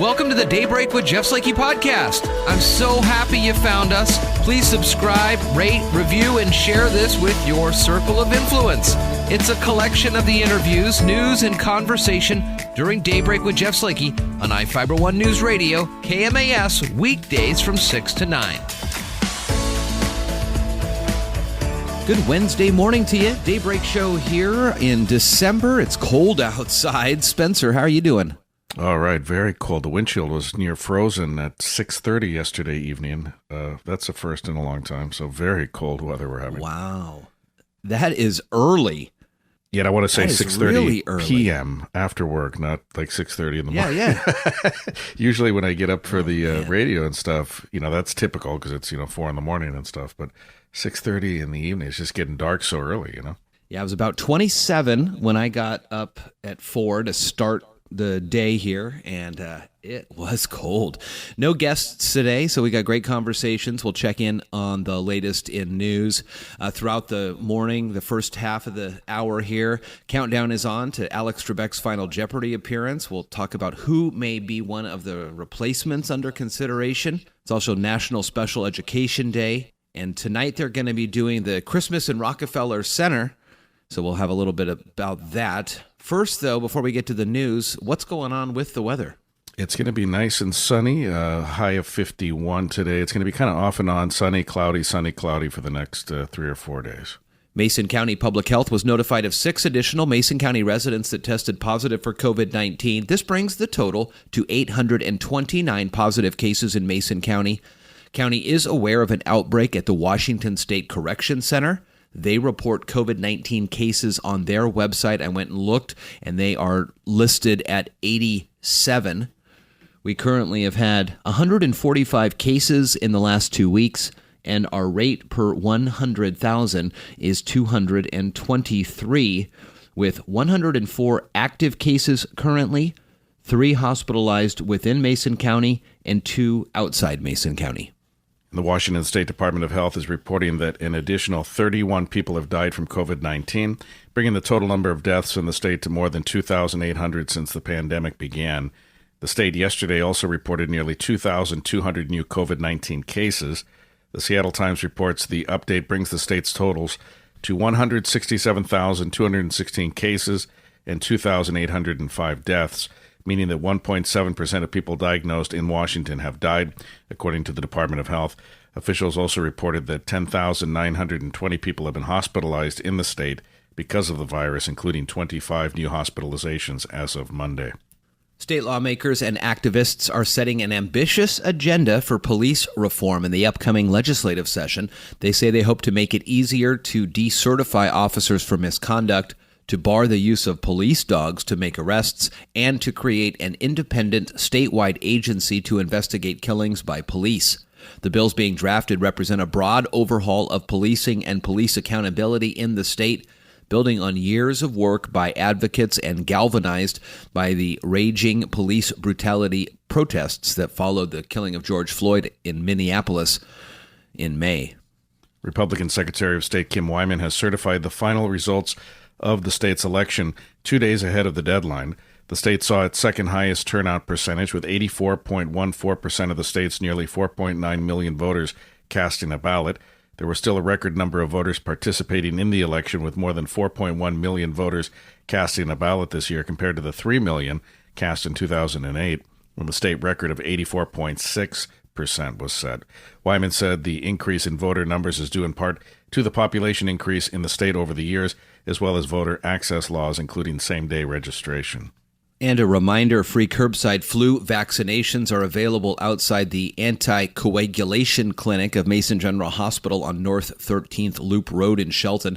Welcome to the Daybreak with Jeff Slakey podcast. I'm so happy you found us. Please subscribe, rate, review, and share this with your circle of influence. It's a collection of the interviews, news, and conversation during Daybreak with Jeff Slakey on I-Fiber One News Radio, KMAS, weekdays from 6 to 9. Good Wednesday morning to you. Daybreak show here in December. It's cold outside. Spencer, how are you doing? All right, very cold. The windshield was near frozen at 6:30 yesterday evening. That's a first in a long time, so very cold weather we're having. Wow. That is early. Yet I want to say 6:30 really p.m. after work, not like 6:30 in the morning. Yeah. Usually when I get up for the radio and stuff, that's typical because it's, 4 in the morning and stuff. But 6:30 in the evening, it's just getting dark so early, Yeah, I was about 27 when I got up at 4 to start the day here, and it was cold. No guests today, so we got great conversations. We'll check in on the latest in news throughout the morning, the first half of the hour here. Countdown is on to Alex Trebek's Final Jeopardy appearance. We'll talk about who may be one of the replacements under consideration. It's also National Special Education Day, and tonight they're going to be doing the Christmas in Rockefeller Center, so we'll have a little bit about that. First, though, before we get to the news, what's going on with the weather? It's going to be nice and sunny, high of 51 today. It's going to be kind of off and on, sunny, cloudy for the next 3 or 4 days. Mason County Public Health was notified of 6 additional Mason County residents that tested positive for COVID-19. This brings the total to 829 positive cases in Mason County. County is aware of an outbreak at the Washington State Correction Center. They report COVID-19 cases on their website. I went and looked, and they are listed at 87. We currently have had 145 cases in the last 2 weeks, and our rate per 100,000 is 223, with 104 active cases currently, 3 hospitalized within Mason County, and 2 outside Mason County. The Washington State Department of Health is reporting that an additional 31 people have died from COVID-19, bringing the total number of deaths in the state to more than 2,800 since the pandemic began. The state yesterday also reported nearly 2,200 new COVID-19 cases. The Seattle Times reports the update brings the state's totals to 167,216 cases and 2,805 deaths, meaning that 1.7% of people diagnosed in Washington have died, according to the Department of Health. Officials also reported that 10,920 people have been hospitalized in the state because of the virus, including 25 new hospitalizations as of Monday. State lawmakers and activists are setting an ambitious agenda for police reform in the upcoming legislative session. They say they hope to make it easier to decertify officers for misconduct, to bar the use of police dogs to make arrests, and to create an independent statewide agency to investigate killings by police. The bills being drafted represent a broad overhaul of policing and police accountability in the state, building on years of work by advocates and galvanized by the raging police brutality protests that followed the killing of George Floyd in Minneapolis in May. Republican Secretary of State Kim Wyman has certified the final results of the state's election 2 days ahead of the deadline. The state saw its second highest turnout percentage, with 84.14% of the state's nearly 4.9 million voters casting a ballot. There were still a record number of voters participating in the election, with more than 4.1 million voters casting a ballot this year, compared to the 3 million cast in 2008, when the state record of 84.6% was set. Wyman said the increase in voter numbers is due in part to the population increase in the state over the years, as well as voter access laws, including same-day registration. And a reminder, free curbside flu vaccinations are available outside the anti-coagulation clinic of Mason General Hospital on North 13th Loop Road in Shelton.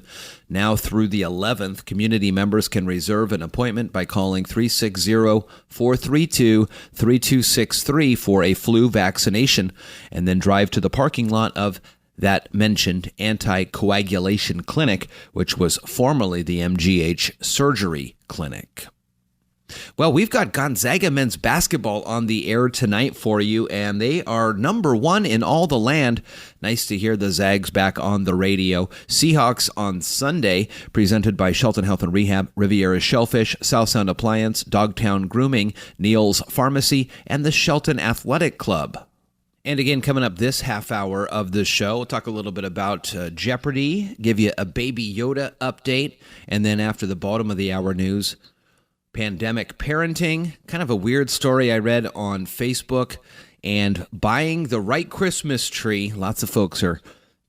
Now through the 11th, community members can reserve an appointment by calling 360-432-3263 for a flu vaccination, and then drive to the parking lot of that mentioned anti-coagulation clinic, which was formerly the MGH surgery clinic. Well, we've got Gonzaga men's basketball on the air tonight for you, and they are number one in all the land. Nice to hear the Zags back on the radio. Seahawks on Sunday, presented by Shelton Health and Rehab, Riviera Shellfish, South Sound Appliance, Dogtown Grooming, Neil's Pharmacy, and the Shelton Athletic Club. And again, coming up this half hour of the show, we'll talk a little bit about Jeopardy, give you a Baby Yoda update, and then after the bottom of the hour news, pandemic parenting, kind of a weird story I read on Facebook, and buying the right Christmas tree. Lots of folks are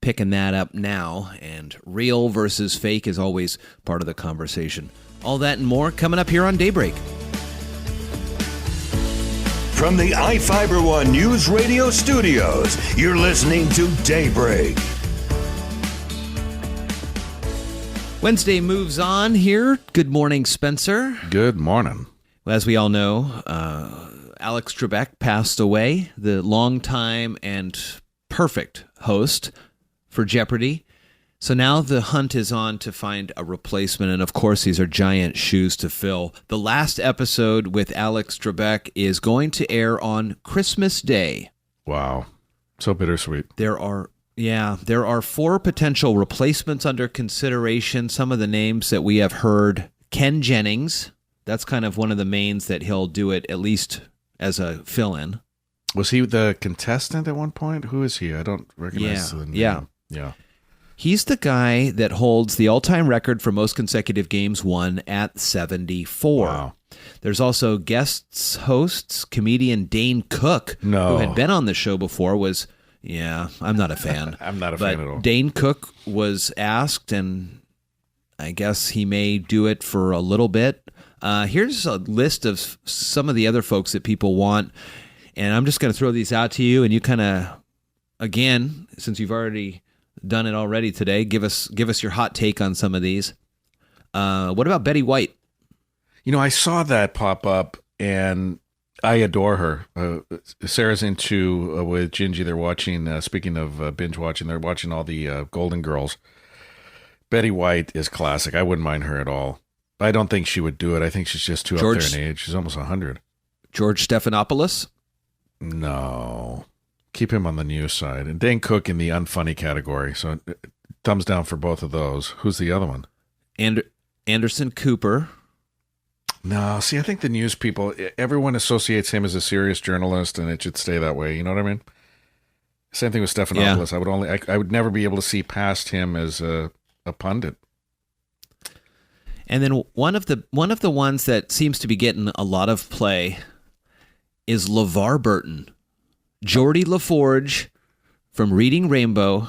picking that up now, and real versus fake is always part of the conversation. All that and more coming up here on Daybreak. From the iFiber One News Radio studios, you're listening to Daybreak. Wednesday moves on here. Good morning, Spencer. Good morning. As we all know, Alex Trebek passed away, the longtime and perfect host for Jeopardy. So now the hunt is on to find a replacement, and of course these are giant shoes to fill. The last episode with Alex Trebek is going to air on Christmas Day. Wow. So bittersweet. There are 4 potential replacements under consideration. Some of the names that we have heard: Ken Jennings. That's kind of one of the mains that he'll do it at least as a fill-in. Was he the contestant at one point? Who is he? I don't recognize the name. Yeah. He's the guy that holds the all-time record for most consecutive games won at 74. Wow. There's also guest hosts, comedian Dane Cook, who had been on the show before, I'm not a fan. I'm not a fan at all. Dane Cook was asked, and I guess he may do it for a little bit. Here's a list of some of the other folks that people want, and I'm just going to throw these out to you, and you kind of, again, since you've already done it already today, give us your hot take on some of these. What about Betty White? I saw that pop up, and I adore her. Sarah's into, with Gingy, they're watching, speaking of binge watching, they're watching all the Golden Girls. Betty White is classic. I wouldn't mind her at all. I don't think she would do it. I think she's just too up there in age. She's almost 100. George Stephanopoulos? No. Keep him on the news side. And Dane Cook in the unfunny category. So thumbs down for both of those. Who's the other one? Anderson Cooper. No, see, I think the news people, everyone associates him as a serious journalist, and it should stay that way. You know what I mean? Same thing with Stephanopoulos. Yeah. I would never be able to see past him as a pundit. And then one of the ones that seems to be getting a lot of play is LeVar Burton. Geordie LaForge from Reading Rainbow.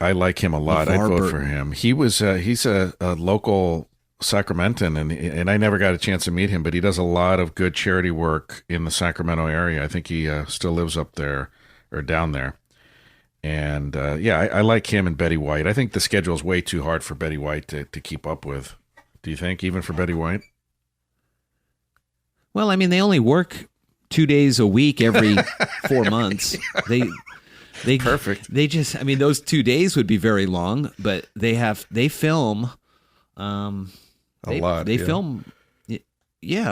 I like him a lot. I'd vote for him. He's a local Sacramentan, and I never got a chance to meet him, but he does a lot of good charity work in the Sacramento area. I think he still lives up there or down there. And I like him and Betty White. I think the schedule is way too hard for Betty White to keep up with. Do you think, even for Betty White? Well, I mean, they only work 2 days a week every 4 months. They perfect. They just, I mean, those 2 days would be very long, but they film a lot. They film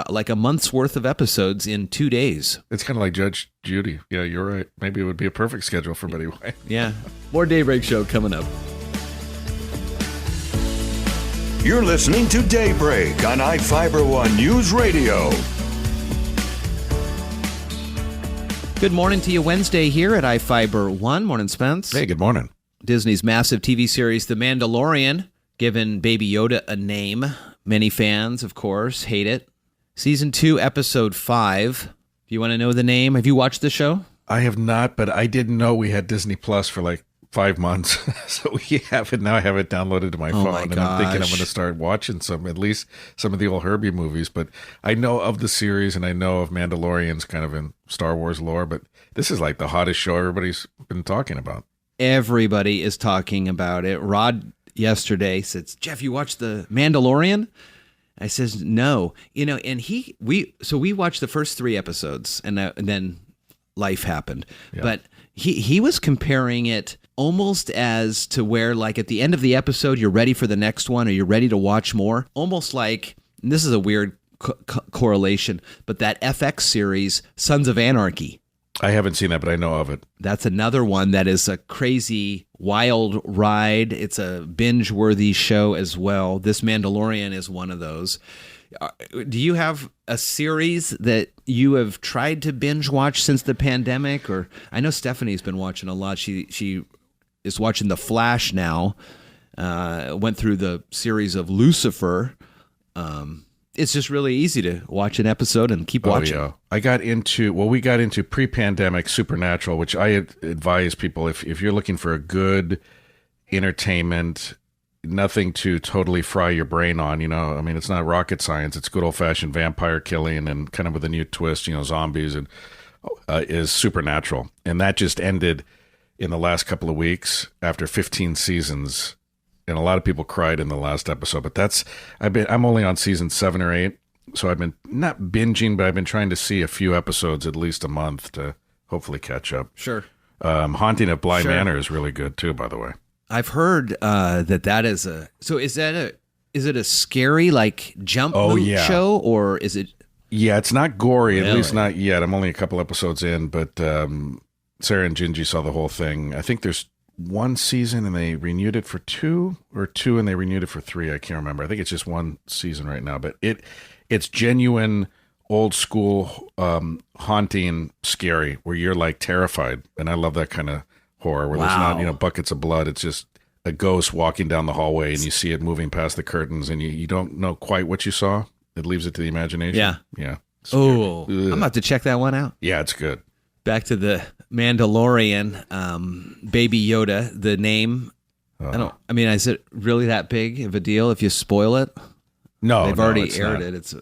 like a month's worth of episodes in 2 days. It's kind of like Judge Judy. Yeah, you're right. Maybe it would be a perfect schedule for Betty White. Yeah. More Daybreak Show coming up. You're listening to Daybreak on iFiber One News Radio. Good morning to you. Wednesday here at iFiber One. Morning, Spence. Hey, good morning. Disney's massive TV series, The Mandalorian, given Baby Yoda a name. Many fans, of course, hate it. Season 2, Episode 5. Do you want to know the name? Have you watched the show? I have not, but I didn't know we had Disney Plus for like 5 months. So we have it now. I have it downloaded to my phone, and I'm thinking I'm going to start watching at least some of the old Herbie movies. But I know of the series, and I know of Mandalorians kind of in Star Wars lore, but this is like the hottest show everybody's been talking about. Everybody is talking about it. Rod yesterday says, "Jeff, you watched The Mandalorian?" I says, "No." And we watched the first 3 episodes, and then life happened. Yeah. But he was comparing it almost as to where, like, at the end of the episode, you're ready for the next one, or you're ready to watch more. Almost like, and this is a weird correlation. But that FX series, Sons of Anarchy, I haven't seen that, but I know of it. that's another one that is a crazy, wild ride. It's a binge-worthy show as well. This Mandalorian is one of those. Do you have a series that you have tried to binge watch since the pandemic? Or I know Stephanie's been watching a lot. She is watching The Flash now. Went through the series of Lucifer. It's just really easy to watch an episode and keep watching. Oh, yeah. We got into pre-pandemic Supernatural, which I advise people if you're looking for a good entertainment, nothing to totally fry your brain on, I mean, it's not rocket science. It's good old-fashioned vampire killing and kind of with a new twist, zombies, and is Supernatural. And that just ended in the last couple of weeks after 15 seasons. And a lot of people cried in the last episode, but I'm only on season 7 or 8. So I've been not binging, but I've been trying to see a few episodes at least a month to hopefully catch up. Sure. Haunting of Bly Manor is really good too, by the way. I've heard that is is it a scary like jump show, or is it? Yeah, it's not gory, Really? At least not yet. I'm only a couple episodes in, but Sarah and Gingy saw the whole thing. I think there's one season and they renewed it for 2, or 2 and they renewed it for 3. I can't remember. I think it's just one season right now, but it's genuine old school haunting scary where you're like terrified. And I love that kind of horror where there's not, buckets of blood. It's just a ghost walking down the hallway and you see it moving past the curtains and you don't know quite what you saw. It leaves it to the imagination. Yeah. Yeah. Oh, I'm about to check that one out. Yeah, it's good. Back to the Mandalorian, Baby Yoda, the name. Is it really that big of a deal if you spoil it? No, they've already aired it.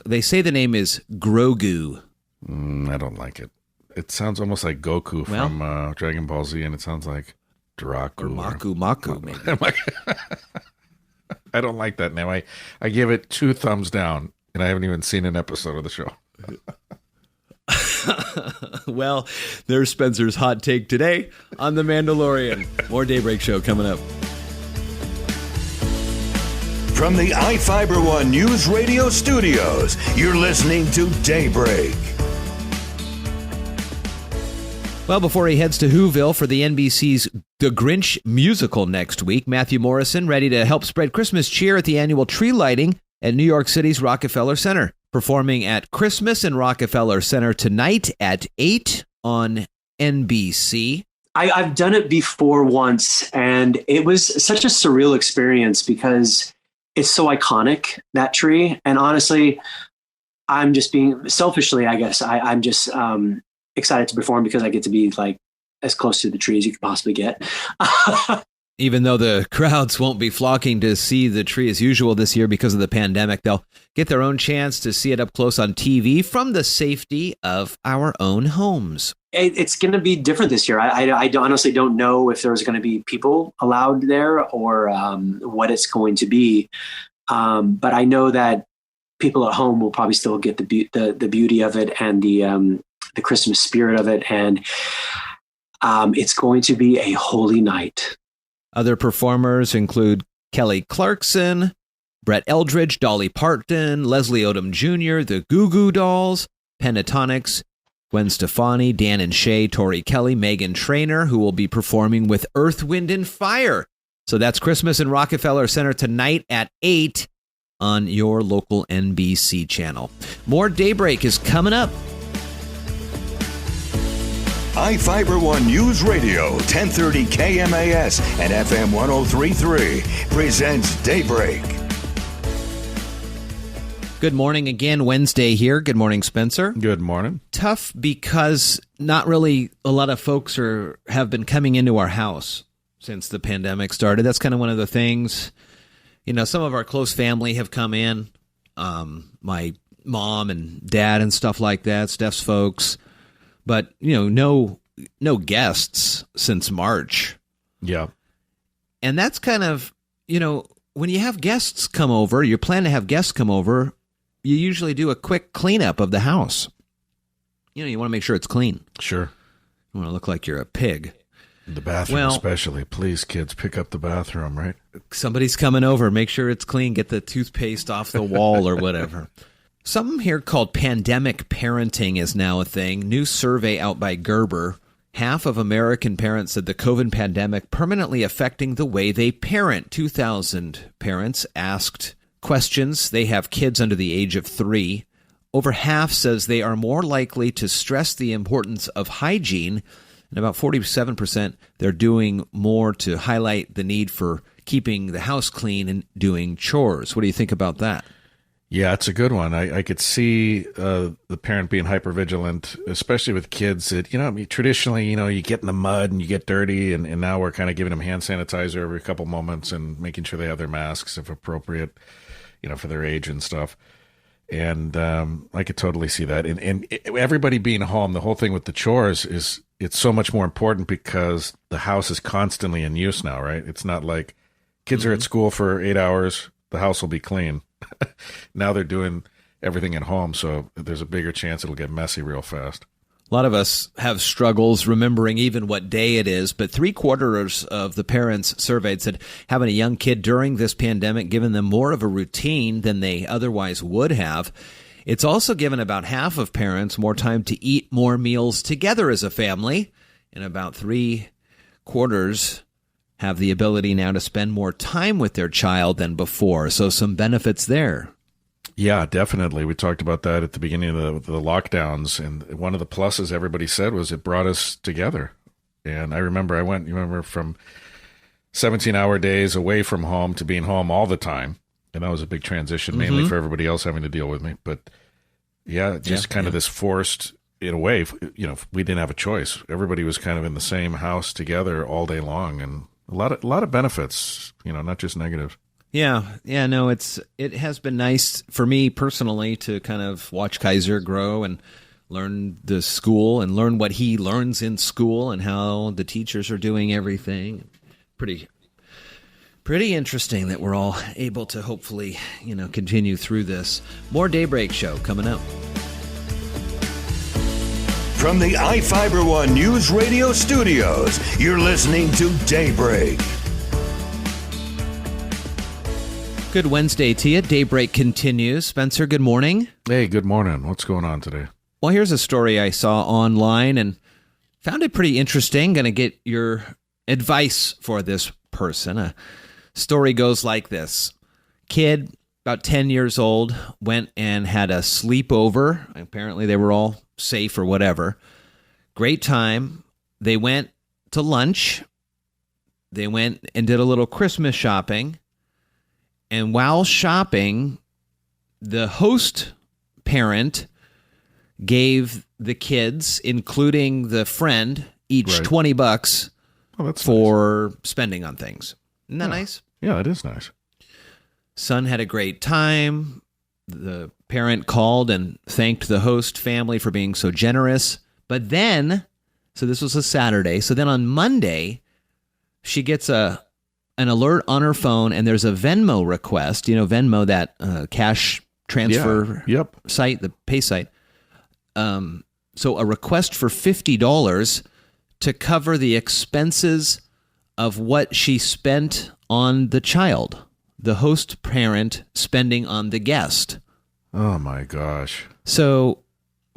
They say the name is Grogu. I don't like it. It sounds almost like Goku from Dragon Ball Z, and it sounds like Draku. Or Maku, maybe. I don't like that name. I give it 2 thumbs down, and I haven't even seen an episode of the show. Well, there's Spencer's hot take today on The Mandalorian. More Daybreak Show coming up. From the iFiber One News Radio Studios, you're listening to Daybreak. Well, before he heads to Whoville for the NBC's The Grinch musical next week, Matthew Morrison ready to help spread Christmas cheer at the annual tree lighting at New York City's Rockefeller Center. Performing at Christmas in Rockefeller Center tonight at 8 on NBC. I've done it before once, and it was such a surreal experience because it's so iconic, that tree. And honestly, I'm just being selfishly, I guess, I'm just excited to perform because I get to be like as close to the tree as you could possibly get. Even though the crowds won't be flocking to see the tree as usual this year because of the pandemic, they'll get their own chance to see it up close on TV from the safety of our own homes. It's going to be different this year. I honestly don't know if there's going to be people allowed there or what it's going to be. But I know that people at home will probably still get the beauty of it and the Christmas spirit of it. And it's going to be a holy night. Other performers include Kelly Clarkson, Brett Eldridge, Dolly Parton, Leslie Odom Jr., the Goo Goo Dolls, Pentatonics, Gwen Stefani, Dan and Shay, Tori Kelly, Meghan Trainor, who will be performing with Earth, Wind, and Fire. So that's Christmas in Rockefeller Center tonight at 8 on your local NBC channel. More Daybreak is coming up. iFiber One News Radio, 1030 KMAS and FM 103.3 presents Daybreak. Good morning again, Wednesday here. Good morning, Spencer. Good morning. Tough because not really a lot of folks have been coming into our house since the pandemic started. That's kind of one of the things. Some of our close family have come in, my mom and dad and stuff like that, Steph's folks. But, no guests since March. Yeah. And that's kind of, when you have guests come over, you plan to have guests come over, you usually do a quick cleanup of the house. You want to make sure it's clean. Sure. You want to look like you're a pig. The bathroom especially. Please, kids, pick up the bathroom, right? Somebody's coming over. Make sure it's clean. Get the toothpaste off the wall or whatever. Something here called pandemic parenting is now a thing. New survey out by Gerber. Half of American parents said the COVID pandemic permanently affecting the way they parent. 2,000 parents asked questions. They have kids under the age of 3. Over half says they are more likely to stress the importance of hygiene. And about 47%, they're doing more to highlight the need for keeping the house clean and doing chores. What do you think about that? Yeah, it's a good one. I could see the parent being hypervigilant, especially with kids that, traditionally, you get in the mud and you get dirty, and now we're kind of giving them hand sanitizer every couple moments and making sure they have their masks if appropriate, for their age and stuff. And I could totally see that. And everybody being home, the whole thing with the chores is it's so much more important because the house is constantly in use now, right? It's not like kids are at school for 8 hours, the house will be clean. Now they're doing everything at home, so there's a bigger chance it'll get messy real fast. A lot of us have struggles remembering even what day it is, but 3/4 of the parents surveyed said having a young kid during this pandemic given them more of a routine than they otherwise would have. It's also given about half of parents more time to eat more meals together as a family, and about 3/4 have the ability now to spend more time with their child than before. So some benefits there. Yeah, definitely. We talked about that at the beginning of the lockdowns. And one of the pluses everybody said was it brought us together. And I remember you remember from 17-hour days away from home to being home all the time. And that was a big transition, mainly for everybody else having to deal with me. But yeah, just kind of this forced, in a way, we didn't have a choice. Everybody was kind of in the same house together all day long. And a lot of benefits, not just negatives. Yeah, no, it has been nice for me personally to kind of watch Kaiser grow and learn the school and learn what he learns in school and how the teachers are doing everything. Pretty interesting that we're all able to hopefully, continue through this. More Daybreak Show coming up. From the iFiber One News Radio Studios, you're listening to Daybreak. Good Wednesday to you. Daybreak continues. Spencer, good morning. Hey, good morning. What's going on today? Well, here's a story I saw online and found it pretty interesting. Going to get your advice for this person. A story goes like this. Kid, about 10 years old, went and had a sleepover. Apparently they were all safe or whatever. Great time. They went to lunch. They went and did a little Christmas shopping. And while shopping, the host parent gave the kids, including the friend, each $20 for spending on things. Isn't that nice? Yeah, it is nice. Son had a great time. The parent called and thanked the host family for being so generous. But then, so this was a Saturday. So then on Monday, she gets an alert on her phone, and there's a Venmo request. Venmo, that cash transfer site, the pay site. So a request for $50 to cover the expenses of what she spent on the child. The host parent spending on the guest. Oh my gosh. So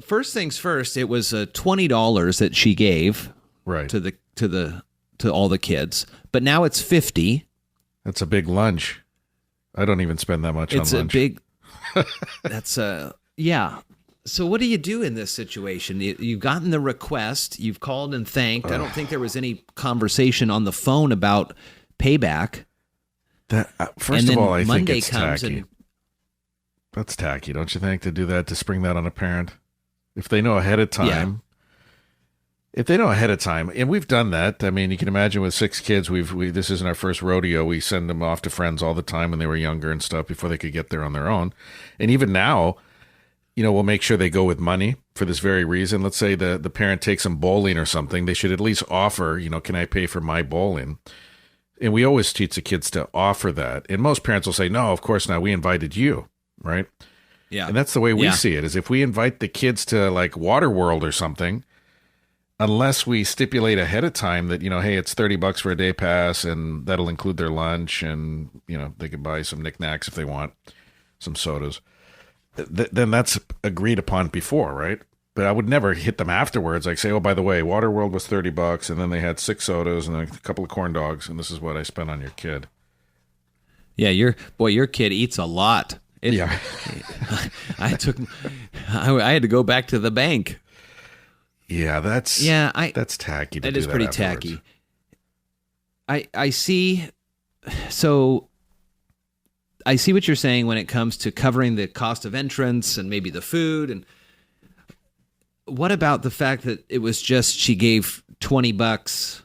first things first, it was $20 that she gave to all the kids, but now it's $50. That's a big lunch. I don't even spend that much on lunch. Yeah. So what do you do in this situation? You've gotten the request, you've called and thanked. I don't think there was any conversation on the phone about payback. First of all, I think it's tacky. That's tacky, don't you think, to do that, to spring that on a parent? If they know ahead of time. Yeah. If they know ahead of time, and we've done that. I mean, you can imagine with 6 kids, this isn't our first rodeo. We send them off to friends all the time when they were younger and stuff before they could get there on their own. And even now, we'll make sure they go with money for this very reason. Let's say the parent takes them bowling or something. They should at least offer, can I pay for my bowling? And we always teach the kids to offer that. And most parents will say, no, of course not. We invited you, right? Yeah. And that's the way we see it, is if we invite the kids to like Waterworld or something, unless we stipulate ahead of time that, hey, it's $30 for a day pass and that'll include their lunch and, they could buy some knickknacks if they want, some sodas. then that's agreed upon before, right? But I would never hit them afterwards. Like say, oh, by the way, Waterworld was $30, and then they had 6 sodas and a couple of corn dogs, and this is what I spent on your kid. Yeah, your kid eats a lot. Yeah. I had to go back to the bank. Yeah, that's tacky. That is pretty tacky. I see. So I see what you're saying when it comes to covering the cost of entrance and maybe the food. And what about the fact that it was just she gave $20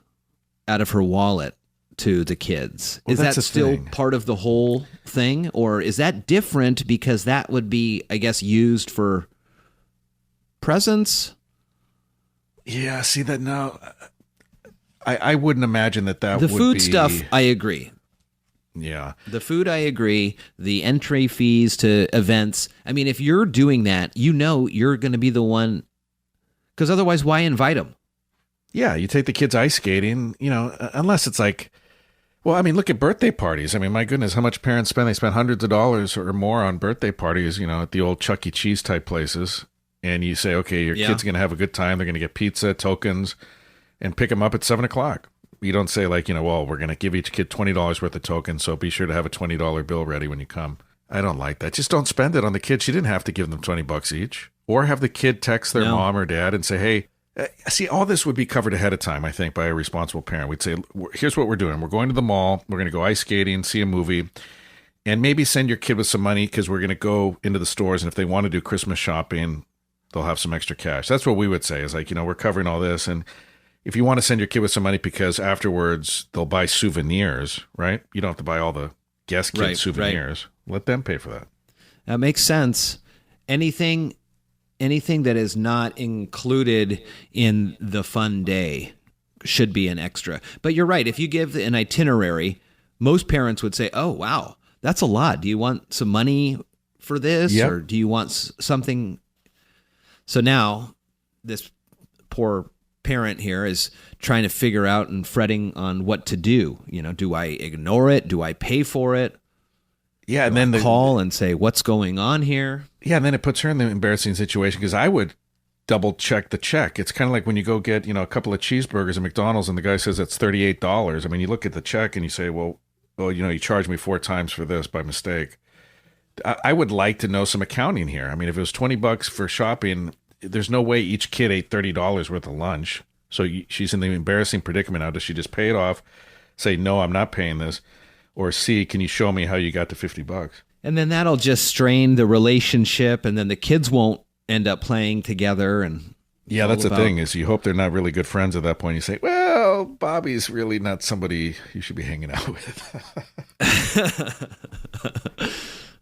out of her wallet to the kids? Well, is that still part of the whole thing, or is that different because that would be, I guess, used for presents? Yeah, see that now. I wouldn't imagine that the would food be... stuff. I agree. Yeah, the food. I agree. The entry fees to events. I mean, if you're doing that, you're going to be the one. Because otherwise, why invite them? Yeah, you take the kids ice skating. Unless it's like, well, I mean, look at birthday parties. I mean, my goodness, how much parents spend? They spend hundreds of dollars or more on birthday parties. At the old Chuck E. Cheese type places. And you say, okay, your kid's going to have a good time. They're going to get pizza, tokens, and pick them up at 7:00. You don't say like, well, we're going to give each kid $20 worth of tokens, so be sure to have a $20 bill ready when you come. I don't like that. Just don't spend it on the kids. You didn't have to give them $20 each. Or have the kid text their mom or dad and say, hey, see, all this would be covered ahead of time, I think, by a responsible parent. We'd say, here's what we're doing. We're going to the mall. We're going to go ice skating, see a movie. And maybe send your kid with some money because we're going to go into the stores. And if they want to do Christmas shopping, they'll have some extra cash. That's what we would say is like, we're covering all this. And if you want to send your kid with some money because afterwards they'll buy souvenirs, right? You don't have to buy all the guest kid souvenirs. Right. Let them pay for that. That makes sense. Anything that is not included in the fun day should be an extra. But you're right. If you give an itinerary, most parents would say, oh, wow, that's a lot. Do you want some money for this? Yep. Or do you want something? So now this poor parent here is trying to figure out and fretting on what to do. Do I ignore it? Do I pay for it? Yeah, and then call and say, what's going on here? Yeah, and then it puts her in the embarrassing situation because I would double check the check. It's kind of like when you go get, a couple of cheeseburgers at McDonald's and the guy says that's $38. I mean, you look at the check and you say, well, you charged me 4 times for this by mistake. I would like to know some accounting here. I mean, if it was $20 for shopping, there's no way each kid ate $30 worth of lunch. So she's in the embarrassing predicament. Now, does she just pay it off, say, no, I'm not paying this? Or C, can you show me how you got to $50? And then that'll just strain the relationship, and then the kids won't end up playing together. And yeah, that's the thing is you hope they're not really good friends at that point. You say, well, Bobby's really not somebody you should be hanging out with.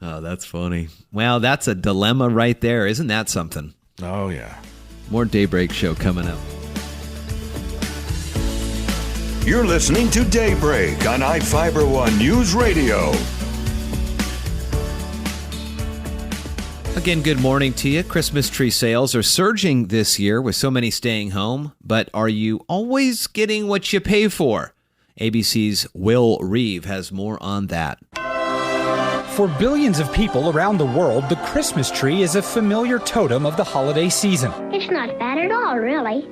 Oh, that's funny. Well, that's a dilemma right there. Isn't that something? Oh, yeah. More Daybreak Show coming up. You're listening to Daybreak on iFiber One News Radio. Again, good morning to you. Christmas tree sales are surging this year with so many staying home. But are you always getting what you pay for? ABC's Will Reeve has more on that. For billions of people around the world, the Christmas tree is a familiar totem of the holiday season. It's not bad at all, really.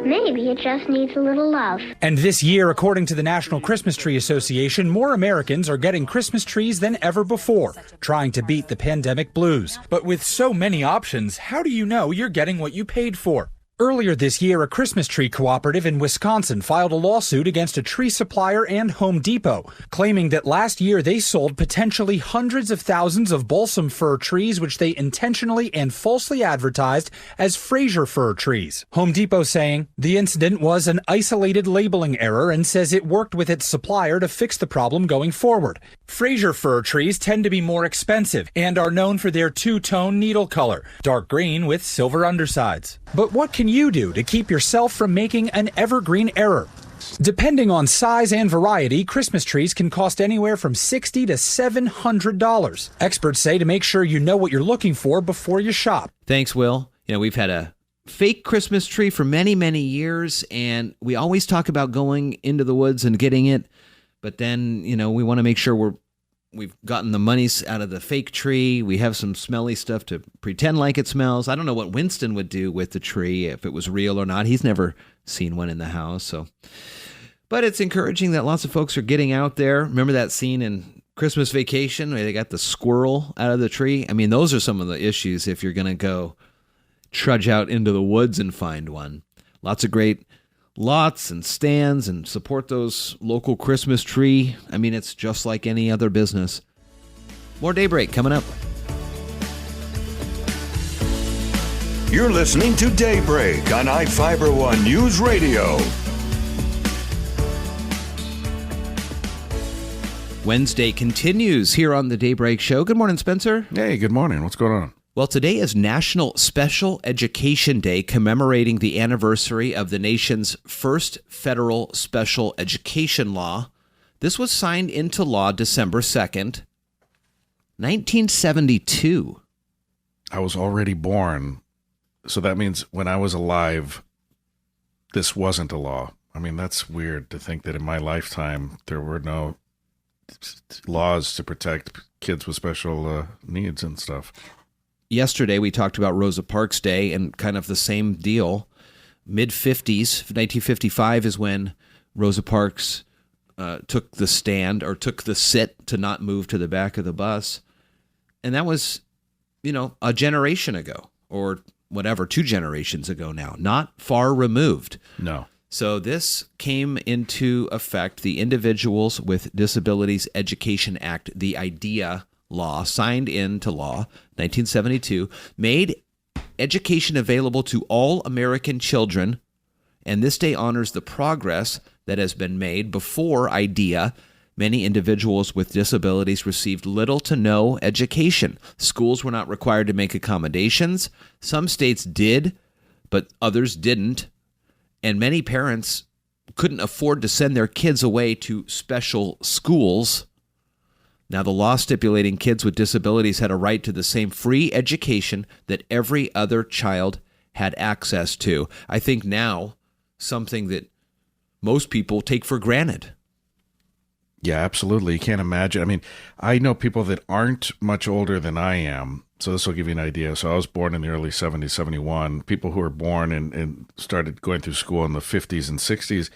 Maybe it just needs a little love. And this year, according to the National Christmas Tree Association, more Americans are getting Christmas trees than ever before, trying to beat the pandemic blues. But with so many options, how do you know you're getting what you paid for? Earlier this year, a Christmas tree cooperative in Wisconsin filed a lawsuit against a tree supplier and Home Depot, claiming that last year they sold potentially hundreds of thousands of balsam fir trees, which they intentionally and falsely advertised as Fraser fir trees. Home Depot saying the incident was an isolated labeling error and says it worked with its supplier to fix the problem going forward. Fraser fir trees tend to be more expensive and are known for their two-tone needle color, dark green with silver undersides. But what can you do to keep yourself from making an evergreen error? Depending on size and variety, Christmas trees can cost anywhere from $60 to $700. Experts say to make sure you know what you're looking for before you shop. Thanks, Will. We've had a fake Christmas tree for many, many years, and we always talk about going into the woods and getting it. But then, we want to make sure We've gotten the monies out of the fake tree. We have some smelly stuff to pretend like it smells. I don't know what Winston would do with the tree, if it was real or not. He's never seen one in the house. So, but it's encouraging that lots of folks are getting out there. Remember that scene in Christmas Vacation where they got the squirrel out of the tree? I mean, those are some of the issues if you're going to go trudge out into the woods and find one. Lots of great lots and stands, and support those local Christmas tree. I mean, it's just like any other business. More Daybreak coming up. You're listening to Daybreak on I-Fiber News Radio. Wednesday continues here on the Daybreak Show. Good morning, Spencer. Hey, good morning. What's going on? Well, today is National Special Education Day, commemorating the anniversary of the nation's first federal special education law. This was signed into law December 2nd, 1972. I was already born, so that means when I was alive, this wasn't a law. I mean, that's weird to think that in my lifetime there were no laws to protect kids with special needs and stuff. Yesterday, we talked about Rosa Parks Day and kind of the same deal. Mid-50s, 1955 is when Rosa Parks took the stand, or took the sit to not move to the back of the bus. And that was, a generation ago, or whatever, 2 generations ago now. Not far removed. No. So this came into effect, the Individuals with Disabilities Education Act, the IDEA law, signed into law, 1972, made education available to all American children, and this day honors the progress that has been made. Before IDEA, many individuals with disabilities received little to no education. Schools were not required to make accommodations. Some states did, but others didn't, and many parents couldn't afford to send their kids away to special schools. Now, the law stipulating kids with disabilities had a right to the same free education that every other child had access to. I think now something that most people take for granted. Yeah, absolutely. You can't imagine. I mean, I know people that aren't much older than I am, so this will give you an idea. So I was born in the early 70s, 71. People who were born and started going through school in the 50s and 60s,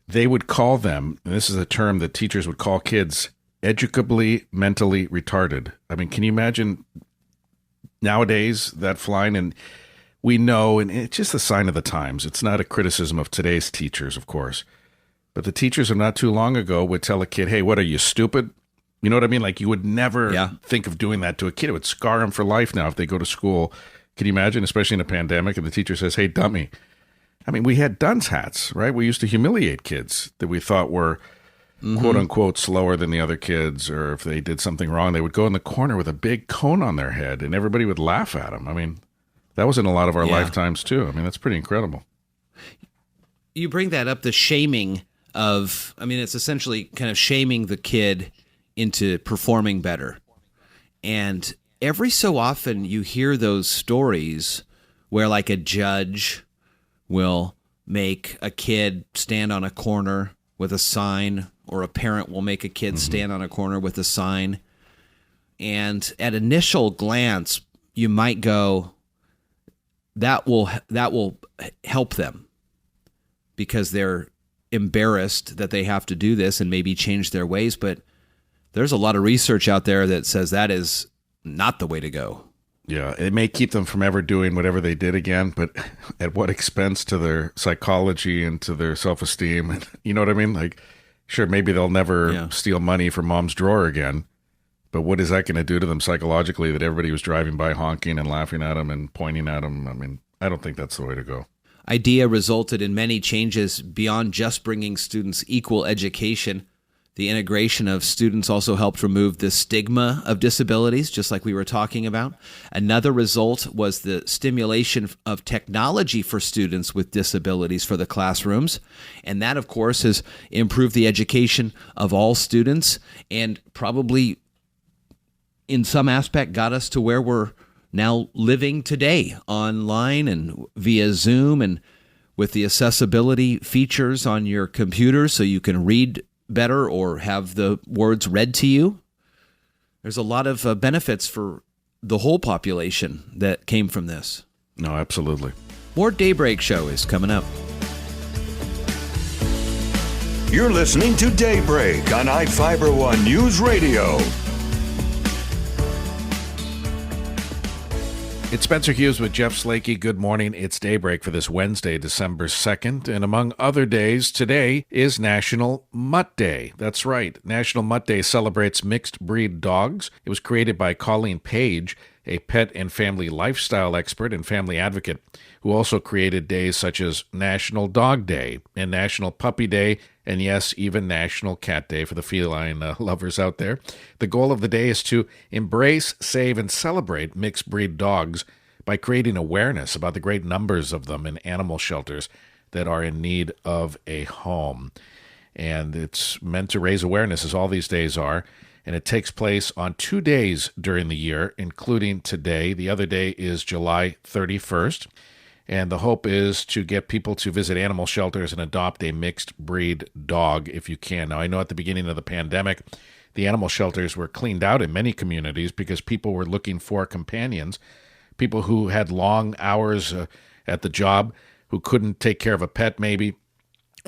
they would call them, and this is a term that teachers would call kids, educably mentally retarded. I mean, can you imagine nowadays that flying? And we know, and it's just a sign of the times. It's not a criticism of today's teachers, of course. But the teachers of not too long ago would tell a kid, hey, what are you, stupid? You know what I mean? Like, you would never think of doing that to a kid. It would scar them for life now if they go to school. Can you imagine, especially in a pandemic, and the teacher says, hey, dummy. I mean, we had dunce hats, right? We used to humiliate kids that we thought were quote unquote slower than the other kids, or if they did something wrong, they would go in the corner with a big cone on their head and everybody would laugh at them. I mean, that was in a lot of our lifetimes too. I mean, that's pretty incredible. You bring that up, the shaming of, I mean, it's essentially kind of shaming the kid into performing better. And every so often you hear those stories where like a judge will make a kid stand on a corner with a sign, or a parent will make a kid stand on a corner with a sign. And at initial glance, you might go, that will help them because they're embarrassed that they have to do this and maybe change their ways. But there's a lot of research out there that says that is not the way to go. Yeah, it may keep them from ever doing whatever they did again, but at what expense to their psychology and to their self-esteem? And you know what I mean? Like, sure, maybe they'll never steal money from mom's drawer again, but what is that going to do to them psychologically that everybody was driving by honking and laughing at them and pointing at them? I mean, I don't think that's the way to go. IDEA resulted in many changes beyond just bringing students equal education. The integration of students also helped remove the stigma of disabilities, just like we were talking about. Another result was the stimulation of technology for students with disabilities for the classrooms. And that, of course, has improved the education of all students and probably in some aspect got us to where we're now living today, online and via Zoom and with the accessibility features on your computer so you can read better or have the words read to you. There's a lot of benefits for the whole population that came from this. No, absolutely. More Daybreak Show is coming up. You're listening to Daybreak on iFiber One News Radio. It's Spencer Hughes with Jeff Slakey. Good morning. It's Daybreak for this Wednesday, December 2nd. And among other days, today is National Mutt Day. That's right. National Mutt Day celebrates mixed breed dogs. It was created by Colleen Page, a pet and family lifestyle expert and family advocate, who also created days such as National Dog Day and National Puppy Day, and yes, even National Cat Day for the feline lovers out there. The goal of the day is to embrace, save, and celebrate mixed breed dogs by creating awareness about the great numbers of them in animal shelters that are in need of a home. And it's meant to raise awareness, as all these days are. And it takes place on 2 days during the year, including today. The other day is July 31st. And the hope is to get people to visit animal shelters and adopt a mixed breed dog if you can. Now, I know at the beginning of the pandemic, the animal shelters were cleaned out in many communities because people were looking for companions, people who had long hours at the job, who couldn't take care of a pet maybe,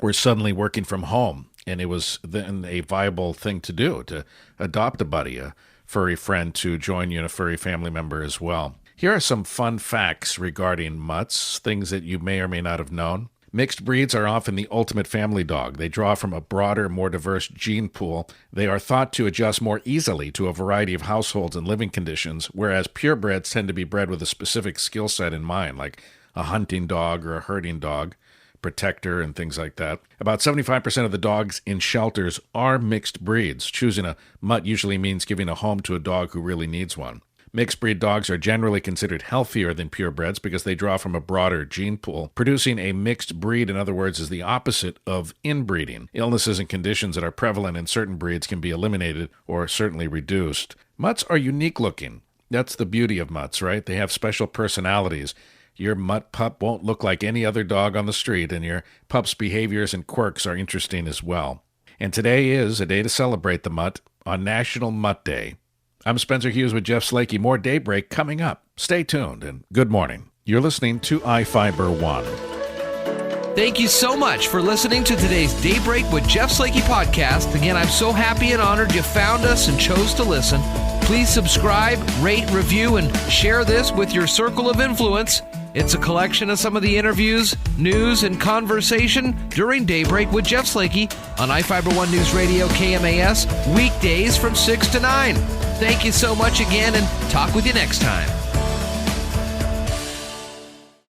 were suddenly working from home. And it was then a viable thing to do, to adopt a buddy, a furry friend to join you and a furry family member as well. Here are some fun facts regarding mutts, things that you may or may not have known. Mixed breeds are often the ultimate family dog. They draw from a broader, more diverse gene pool. They are thought to adjust more easily to a variety of households and living conditions, whereas purebreds tend to be bred with a specific skill set in mind, like a hunting dog or a herding dog, protector, and things like that. About 75% of the dogs in shelters are mixed breeds. Choosing a mutt usually means giving a home to a dog who really needs one. Mixed breed dogs are generally considered healthier than purebreds because they draw from a broader gene pool. Producing a mixed breed, in other words, is the opposite of inbreeding. Illnesses and conditions that are prevalent in certain breeds can be eliminated or certainly reduced. Mutts are unique looking. That's the beauty of mutts, right? They have special personalities. Your mutt pup won't look like any other dog on the street, and your pup's behaviors and quirks are interesting as well. And today is a day to celebrate the mutt on National Mutt Day. I'm Spencer Hughes with Jeff Slakey. More Daybreak coming up. Stay tuned and good morning. You're listening to iFiber One. Thank you so much for listening to today's Daybreak with Jeff Slakey podcast. Again, I'm so happy and honored you found us and chose to listen. Please subscribe, rate, review, and share this with your circle of influence. It's a collection of some of the interviews, news, and conversation during Daybreak with Jeff Slakey on iFiber One News Radio KMAS, weekdays from 6 to 9. Thank you so much again, and talk with you next time.